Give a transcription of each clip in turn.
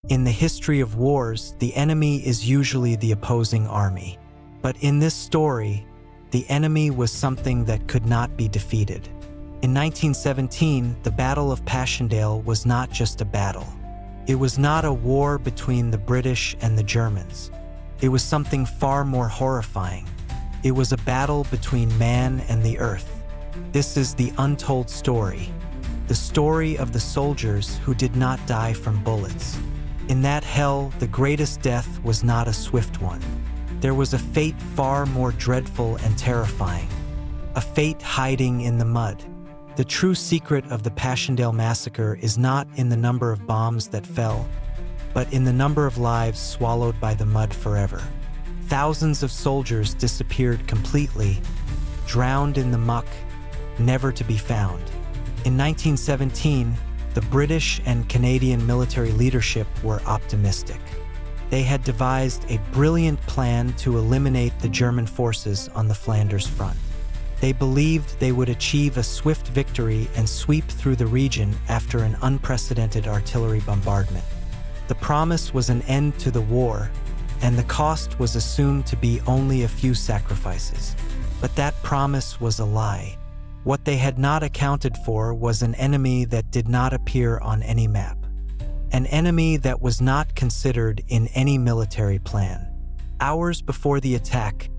In the history of wars, the enemy is usually the opposing army. But in this story, the enemy was something that could not be defeated. In 1917, the Battle of Passchendaele was not just a battle. It was not a war between the British and the Germans. It was something far more horrifying. It was a battle between man and the earth. This is the untold story, the story of the soldiers who did not die from bullets. In that hell, the greatest death was not a swift one. There was a fate far more dreadful and terrifying, a fate hiding in the mud. The true secret of the Passchendaele Massacre is not in the number of bombs that fell, but in the number of lives swallowed by the mud forever. Thousands of soldiers disappeared completely, drowned in the muck, never to be found. In 1917, the British and Canadian military leadership were optimistic. They had devised a brilliant plan to eliminate the German forces on the Flanders front. They believed they would achieve a swift victory and sweep through the region after an unprecedented artillery bombardment. The promise was an end to the war, and the cost was assumed to be only a few sacrifices. But that promise was a lie. What they had not accounted for was an enemy that did not appear on any map. An enemy that was not considered in any military plan. Hours before the attack,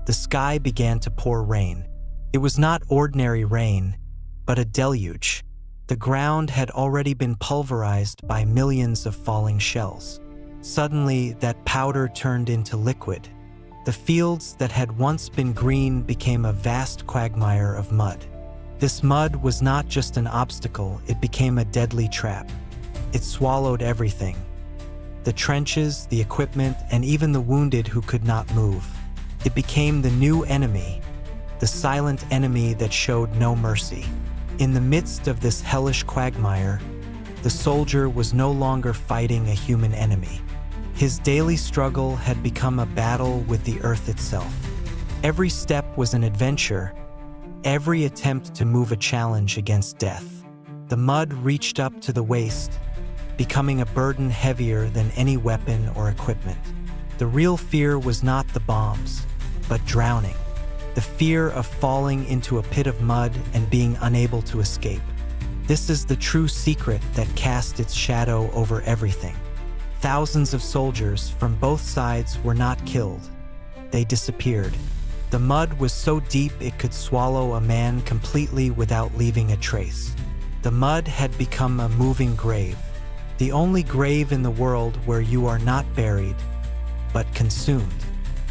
the sky began to pour rain. It was not ordinary rain, but a deluge. The ground had already been pulverized by millions of falling shells. Suddenly, that powder turned into liquid. The fields that had once been green became a vast quagmire of mud. This mud was not just an obstacle, it became a deadly trap. It swallowed everything. The trenches, the equipment, and even the wounded who could not move. It became the new enemy, the silent enemy that showed no mercy. In the midst of this hellish quagmire, the soldier was no longer fighting a human enemy. His daily struggle had become a battle with the earth itself. Every step was an adventure, every attempt to move a challenge against death. The mud reached up to the waist, becoming a burden heavier than any weapon or equipment. The real fear was not the bombs, but drowning. The fear of falling into a pit of mud and being unable to escape. This is the true secret that cast its shadow over everything. Thousands of soldiers from both sides were not killed. They disappeared. The mud was so deep it could swallow a man completely without leaving a trace. The mud had become a moving grave, the only grave in the world where you are not buried, but consumed.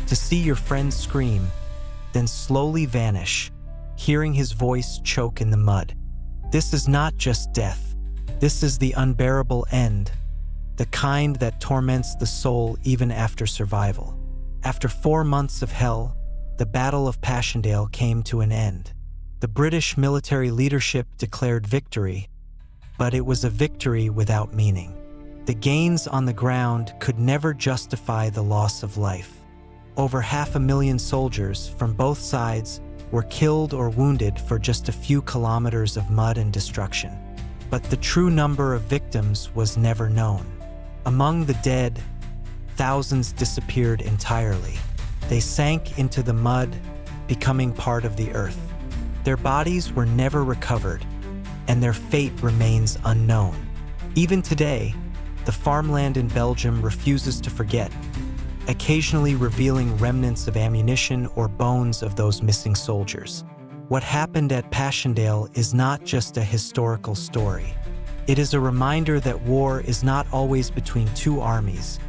To see your friend scream, then slowly vanish, hearing his voice choke in the mud. This is not just death. This is the unbearable end, the kind that torments the soul even after survival. After 4 months of hell, the Battle of Passchendaele came to an end. The British military leadership declared victory, but it was a victory without meaning. The gains on the ground could never justify the loss of life. Over 500,000 soldiers from both sides were killed or wounded for just a few kilometers of mud and destruction. But the true number of victims was never known. Among the dead, thousands disappeared entirely. They sank into the mud, becoming part of the earth. Their bodies were never recovered, and their fate remains unknown. Even today, the farmland in Belgium refuses to forget, occasionally revealing remnants of ammunition or bones of those missing soldiers. What happened at Passchendaele is not just a historical story. It is a reminder that war is not always between two armies,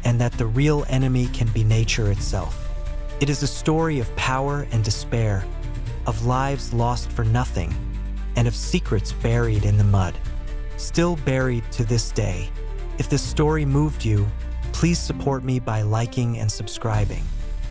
and that the real enemy can be nature itself. It is a story of power and despair, of lives lost for nothing, and of secrets buried in the mud, still buried to this day. If this story moved you, please support me by liking and subscribing.